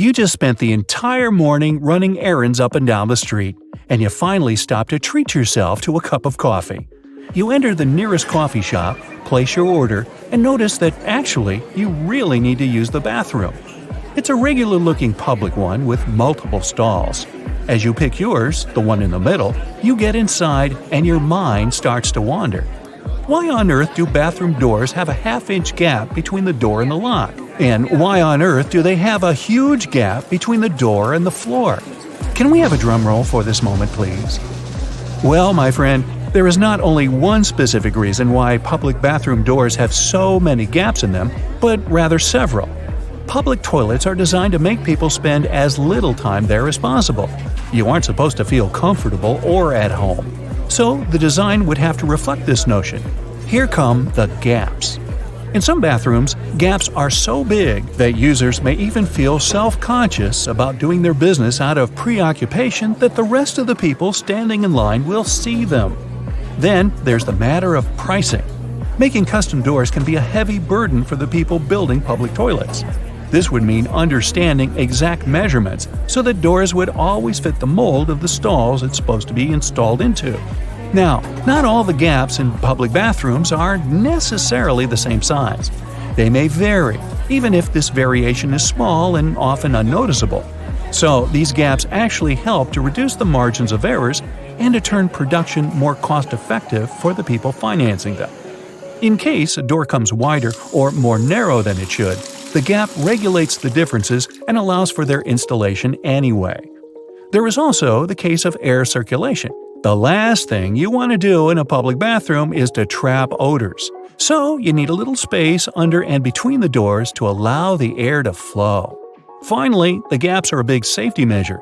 You just spent the entire morning running errands up and down the street, and you finally stop to treat yourself to a cup of coffee. You enter the nearest coffee shop, place your order, and notice that actually you really need to use the bathroom. It's a regular-looking public one with multiple stalls. As you pick yours, the one in the middle, you get inside and your mind starts to wander. Why on earth do bathroom doors have a half-inch gap between the door and the lock? And why on earth do they have a huge gap between the door and the floor? Can we have a drum roll for this moment, please? Well, my friend, there is not only one specific reason why public bathroom doors have so many gaps in them, but rather several. Public toilets are designed to make people spend as little time there as possible. You aren't supposed to feel comfortable or at home. So the design would have to reflect this notion. Here come the gaps. In some bathrooms, gaps are so big that users may even feel self-conscious about doing their business out of preoccupation that the rest of the people standing in line will see them. Then there's the matter of pricing. Making custom doors can be a heavy burden for the people building public toilets. This would mean understanding exact measurements so that doors would always fit the mold of the stalls it's supposed to be installed into. Now, not all the gaps in public bathrooms are necessarily the same size. They may vary, even if this variation is small and often unnoticeable. So, these gaps actually help to reduce the margins of errors and to turn production more cost-effective for the people financing them. In case a door comes wider or more narrow than it should, the gap regulates the differences and allows for their installation anyway. There is also the case of air circulation. The last thing you want to do in a public bathroom is to trap odors. So you need a little space under and between the doors to allow the air to flow. Finally, the gaps are a big safety measure.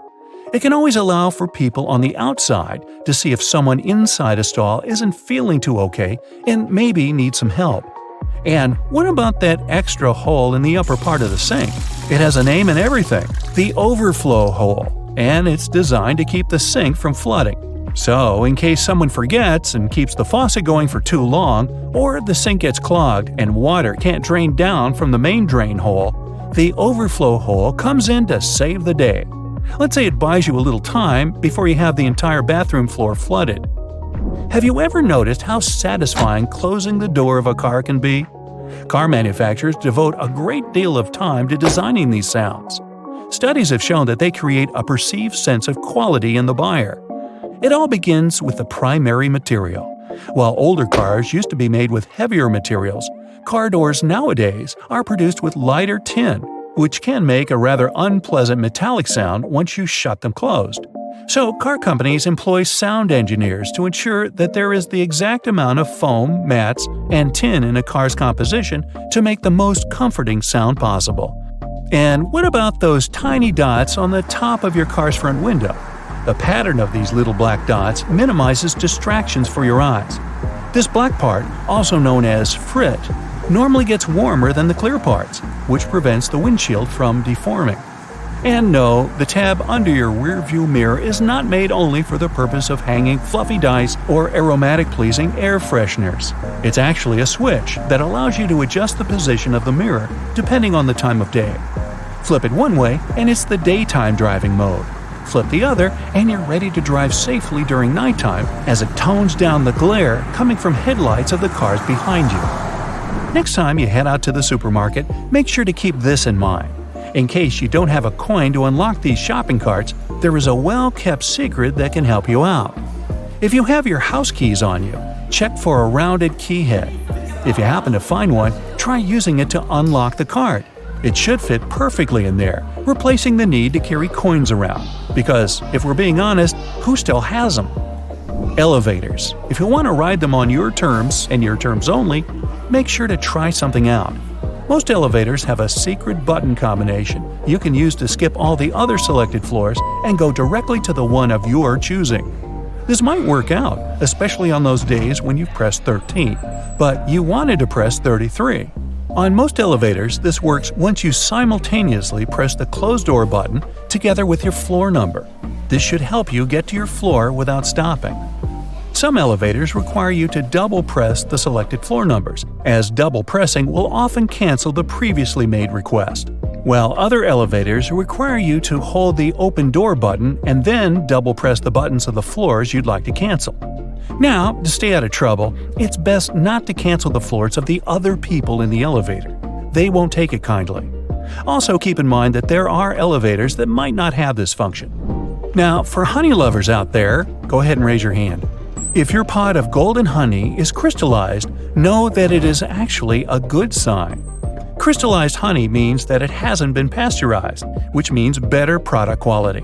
It can always allow for people on the outside to see if someone inside a stall isn't feeling too okay and maybe needs some help. And what about that extra hole in the upper part of the sink? It has a name and everything, the overflow hole, and it's designed to keep the sink from flooding. So, in case someone forgets and keeps the faucet going for too long, or the sink gets clogged and water can't drain down from the main drain hole, the overflow hole comes in to save the day. Let's say it buys you a little time before you have the entire bathroom floor flooded. Have you ever noticed how satisfying closing the door of a car can be? Car manufacturers devote a great deal of time to designing these sounds. Studies have shown that they create a perceived sense of quality in the buyer. It all begins with the primary material. While older cars used to be made with heavier materials, car doors nowadays are produced with lighter tin, which can make a rather unpleasant metallic sound once you shut them closed. So, car companies employ sound engineers to ensure that there is the exact amount of foam, mats, and tin in a car's composition to make the most comforting sound possible. And what about those tiny dots on the top of your car's front window? The pattern of these little black dots minimizes distractions for your eyes. This black part, also known as frit, normally gets warmer than the clear parts, which prevents the windshield from deforming. And no, the tab under your rearview mirror is not made only for the purpose of hanging fluffy dice or aromatic-pleasing air fresheners. It's actually a switch that allows you to adjust the position of the mirror depending on the time of day. Flip it one way and it's the daytime driving mode. Flip the other and you're ready to drive safely during nighttime as it tones down the glare coming from headlights of the cars behind you. Next time you head out to the supermarket, make sure to keep this in mind. In case you don't have a coin to unlock these shopping carts, there is a well-kept secret that can help you out. If you have your house keys on you, check for a rounded key head. If you happen to find one, try using it to unlock the cart. It should fit perfectly in there, replacing the need to carry coins around. Because, if we're being honest, who still has them? Elevators. If you want to ride them on your terms, and your terms only, make sure to try something out. Most elevators have a secret button combination you can use to skip all the other selected floors and go directly to the one of your choosing. This might work out, especially on those days when you've pressed 13, but you wanted to press 33. On most elevators, this works once you simultaneously press the closed door button together with your floor number. This should help you get to your floor without stopping. Some elevators require you to double press the selected floor numbers, as double pressing will often cancel the previously made request. while other elevators require you to hold the open door button and then double press the buttons of the floors you'd like to cancel. Now, to stay out of trouble, it's best not to cancel the floors of the other people in the elevator. They won't take it kindly. Also keep in mind that there are elevators that might not have this function. Now, for honey lovers out there, go ahead and raise your hand. If your pot of golden honey is crystallized, know that it is actually a good sign. Crystallized honey means that it hasn't been pasteurized, which means better product quality.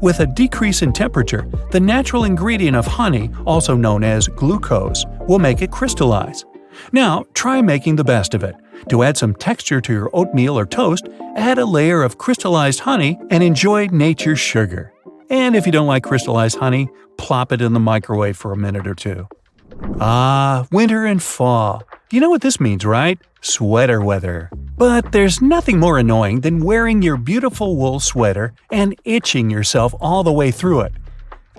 With a decrease in temperature, the natural ingredient of honey, also known as glucose, will make it crystallize. Now, try making the best of it. To add some texture to your oatmeal or toast, add a layer of crystallized honey and enjoy nature's sugar. And if you don't like crystallized honey, plop it in the microwave for a minute or two. Winter and fall. You know what this means, right? Sweater weather. But there's nothing more annoying than wearing your beautiful wool sweater and itching yourself all the way through it.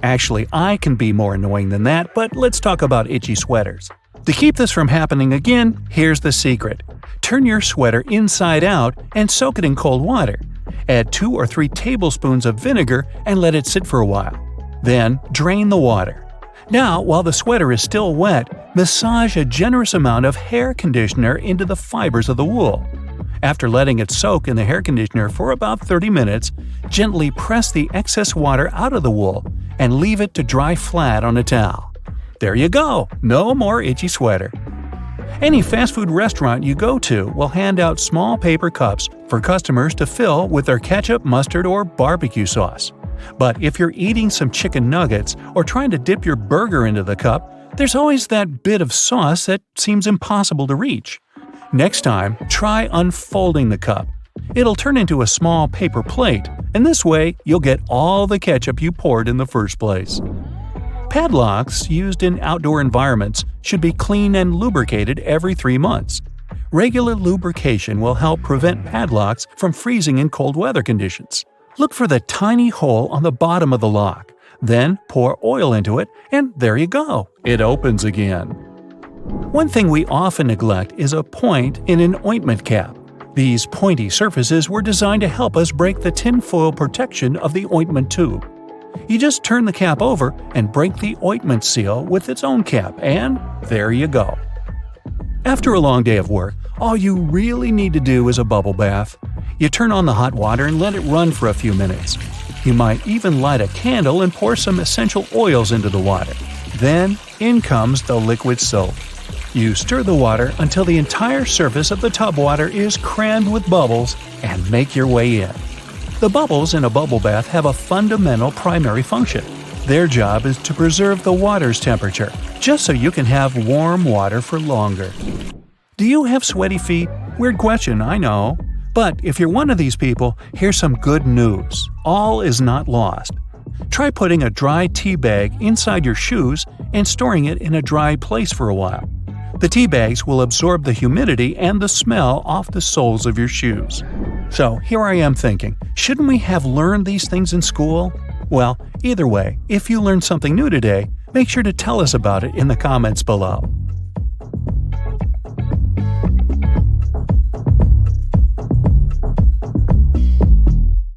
Actually, I can be more annoying than that, but let's talk about itchy sweaters. To keep this from happening again, here's the secret. Turn your sweater inside out and soak it in cold water. Add 2 or 3 tablespoons of vinegar and let it sit for a while. Then, drain the water. Now, while the sweater is still wet, massage a generous amount of hair conditioner into the fibers of the wool. After letting it soak in the hair conditioner for about 30 minutes, gently press the excess water out of the wool and leave it to dry flat on a towel. There you go! No more itchy sweater. Any fast food restaurant you go to will hand out small paper cups for customers to fill with their ketchup, mustard, or barbecue sauce. But if you're eating some chicken nuggets or trying to dip your burger into the cup, there's always that bit of sauce that seems impossible to reach. Next time, try unfolding the cup. It'll turn into a small paper plate, and this way you'll get all the ketchup you poured in the first place. Padlocks used in outdoor environments should be cleaned and lubricated every 3 months. Regular lubrication will help prevent padlocks from freezing in cold weather conditions. Look for the tiny hole on the bottom of the lock. Then pour oil into it, and there you go. It opens again. One thing we often neglect is a point in an ointment cap. These pointy surfaces were designed to help us break the tinfoil protection of the ointment tube. You just turn the cap over and break the ointment seal with its own cap, and there you go. After a long day of work, all you really need to do is a bubble bath. You turn on the hot water and let it run for a few minutes. You might even light a candle and pour some essential oils into the water. Then, in comes the liquid soap. You stir the water until the entire surface of the tub water is crammed with bubbles and make your way in. The bubbles in a bubble bath have a fundamental primary function. Their job is to preserve the water's temperature, just so you can have warm water for longer. Do you have sweaty feet? Weird question, I know. But if you're one of these people, here's some good news. All is not lost. Try putting a dry tea bag inside your shoes and storing it in a dry place for a while. The tea bags will absorb the humidity and the smell off the soles of your shoes. So here I am thinking, shouldn't we have learned these things in school? Well, either way, if you learned something new today, make sure to tell us about it in the comments below.